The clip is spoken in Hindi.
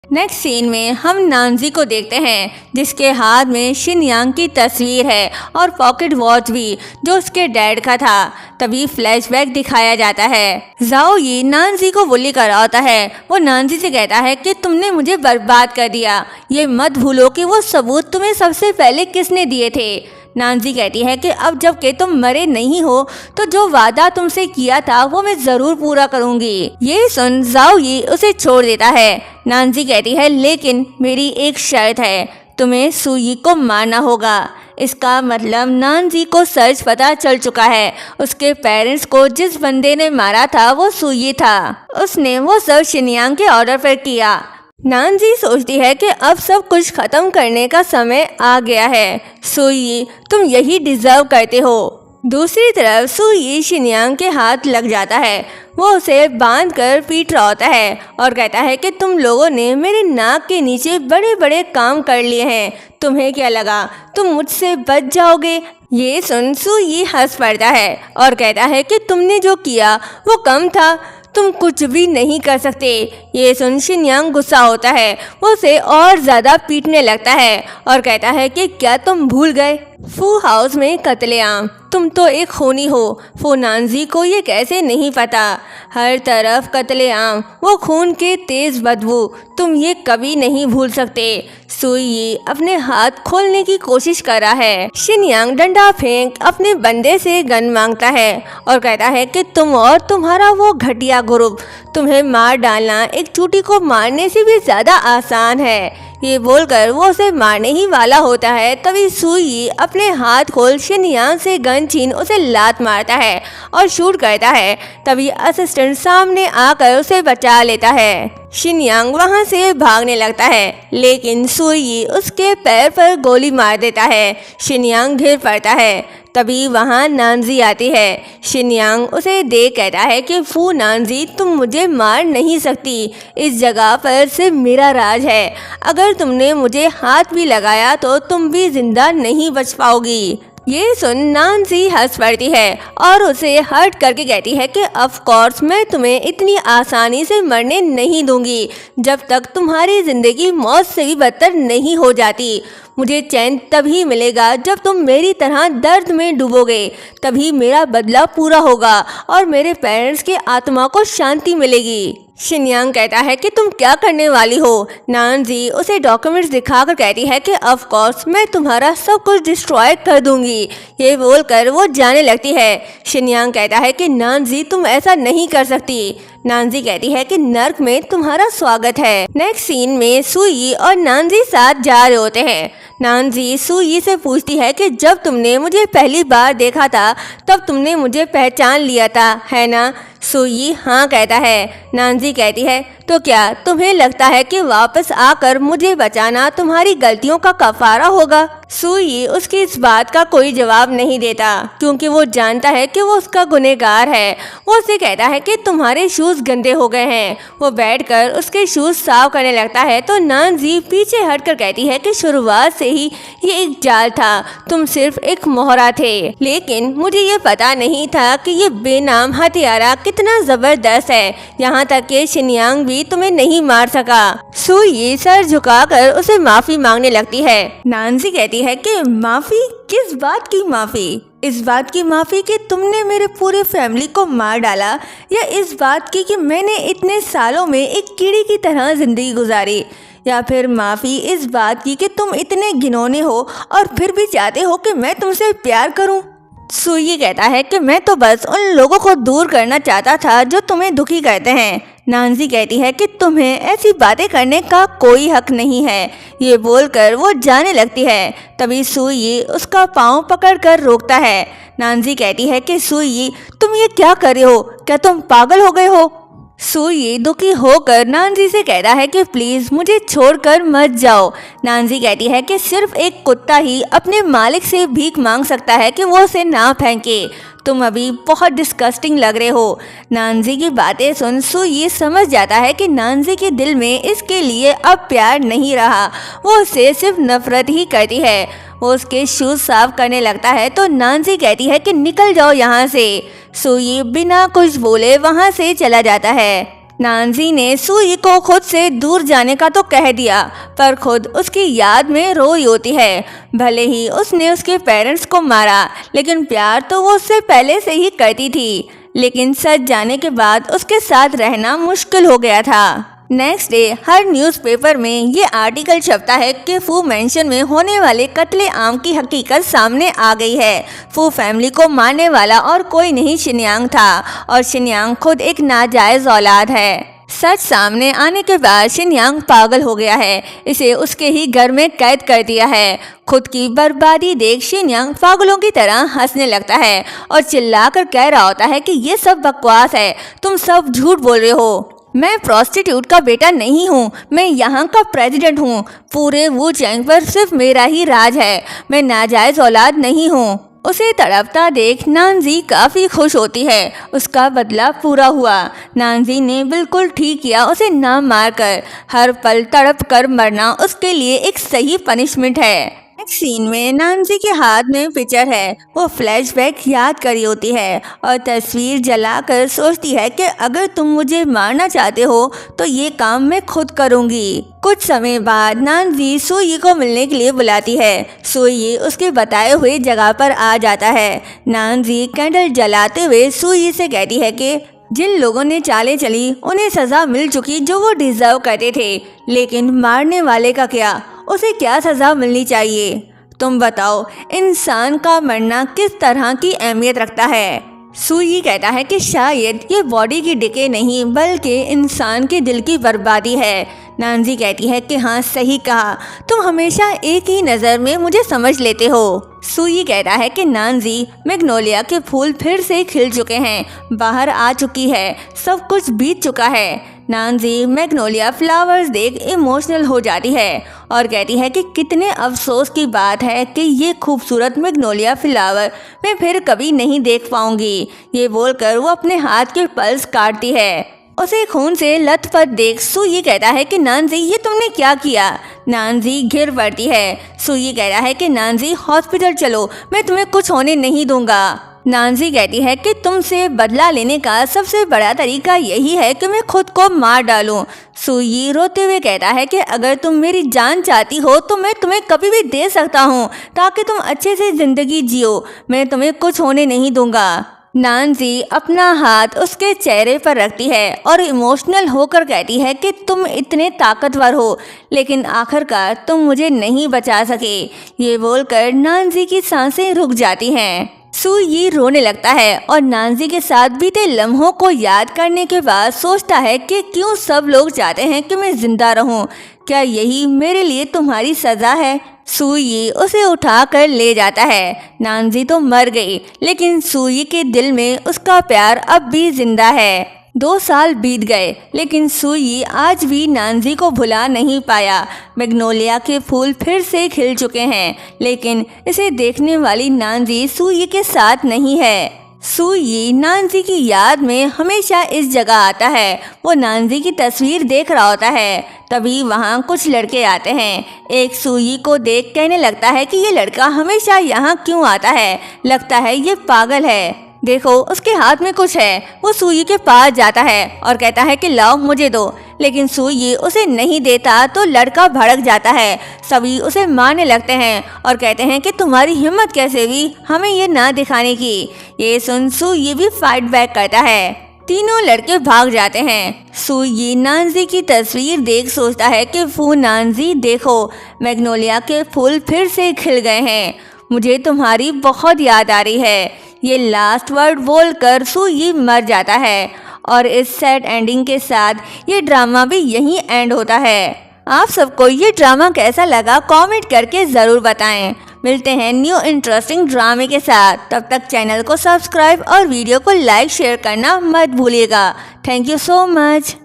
नेक्स्ट सीन में हम नानजी को देखते हैं जिसके हाथ में शिनयांग की तस्वीर है और पॉकेट वॉच भी जो उसके डैड का था। तभी फ्लैशबैक दिखाया जाता है। जाओ ये नानजी को बुली कर रहा होता है। वो नानजी से कहता है कि तुमने मुझे बर्बाद कर दिया, ये मत भूलो कि वो सबूत तुम्हें सबसे पहले किसने दिए थे। नानजी कहती है कि अब जब कि तुम मरे नहीं हो तो जो वादा तुमसे किया था वो मैं जरूर पूरा करूंगी। ये सुन जाओ ये उसे छोड़ देता है। नानजी कहती है लेकिन मेरी एक शर्त है, तुम्हें सुई को मारना होगा। इसका मतलब नानजी को सच पता चल चुका है। उसके पेरेंट्स को जिस बंदे ने मारा था वो सुई था। उसने वो सब शिनयांग के ऑर्डर पर किया। नानजी सोचती है कि अब सब कुछ खत्म करने का समय आ गया है। सुई तुम यही डिजर्व करते हो। दूसरी तरफ सुई शिनयांग के हाथ लग जाता है। वो उसे बांध कर पीट रहा होता है और कहता है कि तुम लोगों ने मेरे नाक के नीचे बड़े बड़े काम कर लिए हैं, तुम्हें क्या लगा तुम मुझसे बच जाओगे। ये सुन सुई हंस पड़ता है और कहता है कि तुमने जो किया वो कम था, तुम कुछ भी नहीं कर सकते। ये सुन शिनयांग गुस्सा होता है, वो उसे और ज़्यादा पीटने लगता है और कहता है कि क्या तुम भूल गए फू हाउस में कत्लेआम, तुम तो एक खूनी हो। फू नानजी को ये कैसे नहीं पता, हर तरफ कत्लेआम, वो खून के तेज बदबू, तुम ये कभी नहीं भूल सकते। सुई अपने हाथ खोलने की कोशिश कर रहा है। शिनयांग डंडा फेंक अपने बंदे से गन मांगता है और कहता है कि तुम और तुम्हारा वो घटिया ग्रुप, तुम्हें मार डालना एक चूटी को मारने से भी ज़्यादा आसान है। ये बोलकर वो उसे मारने ही वाला होता है। तभी सुई अपने हाथ खोल शिनयांग से गन छीन उसे लात मारता है और शूट करता है। तभी असिस्टेंट सामने आकर उसे बचा लेता है। शिनयांग वहां से भागने लगता है लेकिन सुई उसके पैर पर गोली मार देता है। शिनयांग गिर पड़ता है। तभी वहाँ नानजी आती है। शिनयांग उसे देख कहता है कि फू नानजी तुम मुझे मार नहीं सकती, इस जगह पर सिर्फ मेरा राज है। अगर तुमने मुझे हाथ भी लगाया तो तुम भी जिंदा नहीं बच पाओगी। ये सुन नानजी हंस पड़ती है और उसे हर्ट करके कहती है कि ऑफ कोर्स मैं तुम्हें इतनी आसानी से मरने नहीं दूंगी जब तक तुम्हारी ज़िंदगी मौत से भी बदतर नहीं हो जाती। मुझे चैन तभी मिलेगा जब तुम मेरी तरह दर्द में डूबोगे, तभी मेरा बदला पूरा होगा और मेरे पेरेंट्स के आत्मा को शांति मिलेगी। शिनयांग कहता है कि तुम क्या करने वाली हो। नानजी उसे डॉक्यूमेंट्स दिखाकर कहती है कि ऑफ कोर्स मैं तुम्हारा सब कुछ डिस्ट्रॉय कर दूंगी। ये बोलकर वो जाने लगती है। शिनयांग कहता है कि नानजी तुम ऐसा नहीं कर सकती। नानजी कहती है कि नर्क में तुम्हारा स्वागत है। नेक्स्ट सीन में सुई और नानजी साथ जा रहे होते हैं। नानजी सुई से पूछती है कि जब तुमने मुझे पहली बार देखा था तब तुमने मुझे पहचान लिया था, है ना। सुई हाँ कहता है। नानजी कहती है तो क्या तुम्हें लगता है कि वापस आकर मुझे बचाना तुम्हारी गलतियों का कफारा होगा। सुई उसकी इस बात का कोई जवाब नहीं देता क्योंकि वो जानता है कि वो उसका गुनहगार है। वो उसे कहता है कि तुम्हारे शूज़ गंदे हो गए हैं। वो बैठकर उसके शूज़ साफ करने लगता है तो नानजी पीछे हटकर कहती है कि शुरुआत से ही ये एक जाल था, तुम सिर्फ एक मोहरा थे। लेकिन मुझे ये पता नहीं था कि ये बेनाम हत्यारा कितना ज़बरदस्त है, यहाँ तक कि शिनयांग भी तुम्हें नहीं मार सका। सुई सर झुकाकर उसे माफ़ी मांगने लगती है। नानजी कहती है कि माफ़ी, किस बात की माफ़ी। इस बात की माफ़ी कि तुमने मेरे पूरे फैमिली को मार डाला, या इस बात की कि मैंने इतने सालों में एक कीड़ी की तरह ज़िंदगी गुजारी, या फिर माफ़ी इस बात की कि तुम इतने घिनौने हो और फिर भी चाहते हो कि मैं तुमसे प्यार करूं। सुई कहता है कि मैं तो बस उन लोगों को दूर करना चाहता था जो तुम्हें दुखी करते हैं। नानजी कहती है कि तुम्हें ऐसी बातें करने का कोई हक नहीं है। ये बोलकर वो जाने लगती है। तभी सुई उसका पाँव पकड़कर रोकता है। नानजी कहती है कि सुई तुम ये क्या कर रहे हो, क्या तुम पागल हो गए हो। सुई दुखी होकर नानजी से कहता है कि प्लीज़ मुझे छोड़कर मत जाओ। नानजी कहती है कि सिर्फ एक कुत्ता ही अपने मालिक से भीख मांग सकता है कि वो उसे ना फेंके, तुम अभी बहुत डिस्गस्टिंग लग रहे हो। नानजी की बातें सुन सुई समझ जाता है कि नानजी के दिल में इसके लिए अब प्यार नहीं रहा, वो उससे सिर्फ नफरत ही करती है। वो उसके शूज़ साफ करने लगता है तो नानजी कहती है कि निकल जाओ यहाँ से। सुई बिना कुछ बोले वहाँ से चला जाता है। नानजी ने सुई को खुद से दूर जाने का तो कह दिया, पर खुद उसकी याद में रोई होती है। भले ही उसने उसके पेरेंट्स को मारा, लेकिन प्यार तो वो उससे पहले से ही करती थी। लेकिन सच जाने के बाद उसके साथ रहना मुश्किल हो गया था। नेक्स्ट डे हर न्यूज़पेपर में ये आर्टिकल छपता है कि फू मेंशन में होने वाले कत्ले आम की हकीकत सामने आ गई है। फू फैमिली को मारने वाला और कोई नहीं शिनयांग था, और शिनयांग खुद एक नाजायज औलाद है। सच सामने आने के बाद शिनयांग पागल हो गया है। इसे उसके ही घर में कैद कर दिया है। खुद की बर्बादी देख शिनयांग पागलों की तरह हंसने लगता है और चिल्लाकर कह रहा होता है कि ये सब बकवास है, तुम सब झूठ बोल रहे हो। मैं प्रोस्टिट्यूट का बेटा नहीं हूँ, मैं यहाँ का प्रेसिडेंट हूँ। पूरे वू चैंग पर सिर्फ मेरा ही राज है, मैं नाजायज औलाद नहीं हूँ। उसे तड़पता देख नानजी काफ़ी खुश होती है। उसका बदला पूरा हुआ। नानजी ने बिल्कुल ठीक किया उसे ना मारकर। हर पल तड़प कर मरना उसके लिए एक सही पनिशमेंट है। नेक्स्ट सीन में नानजी के हाथ में पिक्चर है। वो फ्लैशबैक याद करी होती है और तस्वीर जलाकर सोचती है कि अगर तुम मुझे मारना चाहते हो तो ये काम मैं खुद करूँगी। कुछ समय बाद नानजी सुई को मिलने के लिए बुलाती है। सुई उसके बताए हुए जगह पर आ जाता है। नानजी कैंडल जलाते हुए सुई से कहती है कि जिन लोगों ने चालें चली उन्हें सज़ा मिल चुकी जो वो डिज़र्व करते थे, लेकिन मारने वाले का क्या, उसे क्या सज़ा मिलनी चाहिए? तुम बताओ, इंसान का मरना किस तरह की अहमियत रखता है? सुई कहता है कि शायद ये बॉडी की डिके नहीं बल्कि इंसान के दिल की बर्बादी है। नानजी कहती है कि हाँ सही कहा, तुम हमेशा एक ही नज़र में मुझे समझ लेते हो। सुई कहता है कि नानजी, मैग्नोलिया के फूल फिर से खिल चुके हैं, बाहर आ चुकी है, सब कुछ बीत चुका है। नानजी मैग्नोलिया फ्लावर्स देख इमोशनल हो जाती है और कहती है कि कितने अफसोस की बात है कि ये खूबसूरत मैग्नोलिया फ्लावर मैं फिर कभी नहीं देख पाऊंगी। ये बोलकर वो अपने हाथ के पल्स काटती है। उसे खून से लथपथ देख सुई कहता है कि नानजी ये तुमने क्या किया? नानजी घिर पड़ती है। सुई कहता है कि नानजी हॉस्पिटल चलो, मैं तुम्हें कुछ होने नहीं दूंगा। नानजी कहती है कि तुमसे बदला लेने का सबसे बड़ा तरीका यही है कि मैं खुद को मार डालूं। सुई रोते हुए कहता है कि अगर तुम मेरी जान चाहती हो तो मैं तुम्हें कभी भी दे सकता हूं ताकि तुम अच्छे से ज़िंदगी जियो, मैं तुम्हें कुछ होने नहीं दूंगा। नानजी अपना हाथ उसके चेहरे पर रखती है और इमोशनल होकर कहती है कि तुम इतने ताकतवर हो, लेकिन आखिरकार तुम मुझे नहीं बचा सके। ये बोलकर नानजी की सांसें रुक जाती हैं। सुई रोने लगता है और नानजी के साथ बीते लम्हों को याद करने के बाद सोचता है कि क्यों सब लोग चाहते हैं कि मैं जिंदा रहूं, क्या यही मेरे लिए तुम्हारी सज़ा है? सुई उसे उठाकर ले जाता है। नानजी तो मर गई, लेकिन सुई के दिल में उसका प्यार अब भी जिंदा है। 2 साल बीत गए, लेकिन सुई आज भी नानजी को भुला नहीं पाया। मैग्नोलिया के फूल फिर से खिल चुके हैं, लेकिन इसे देखने वाली नानजी सुई के साथ नहीं है। सुई नानजी की याद में हमेशा इस जगह आता है। वो नानजी की तस्वीर देख रहा होता है, तभी वहाँ कुछ लड़के आते हैं। एक सुई को देख कहने लगता है कि ये लड़का हमेशा यहाँ क्यों आता है, लगता है ये पागल है। देखो उसके हाथ में कुछ है। वो सुई के पास जाता है और कहता है कि लाओ मुझे दो, लेकिन सुई उसे नहीं देता तो लड़का भड़क जाता है। सभी उसे मारने लगते हैं और कहते हैं कि तुम्हारी हिम्मत कैसे हुई हमें ये ना दिखाने की। ये सुन सुई भी फाइट बैक करता है। तीनों लड़के भाग जाते हैं। सुई नानजी की तस्वीर देख सोचता है कि फू नानजी देखो, मैग्नोलिया के फूल फिर से खिल गए हैं, मुझे तुम्हारी बहुत याद आ रही है। ये लास्ट वर्ड बोलकर सुई मर जाता है और इस सैड एंडिंग के साथ ये ड्रामा भी यहीं एंड होता है। आप सबको ये ड्रामा कैसा लगा कमेंट करके ज़रूर बताएं। मिलते हैं न्यू इंटरेस्टिंग ड्रामे के साथ। तब तक चैनल को सब्सक्राइब और वीडियो को लाइक शेयर करना मत भूलिएगा। Thank you so much.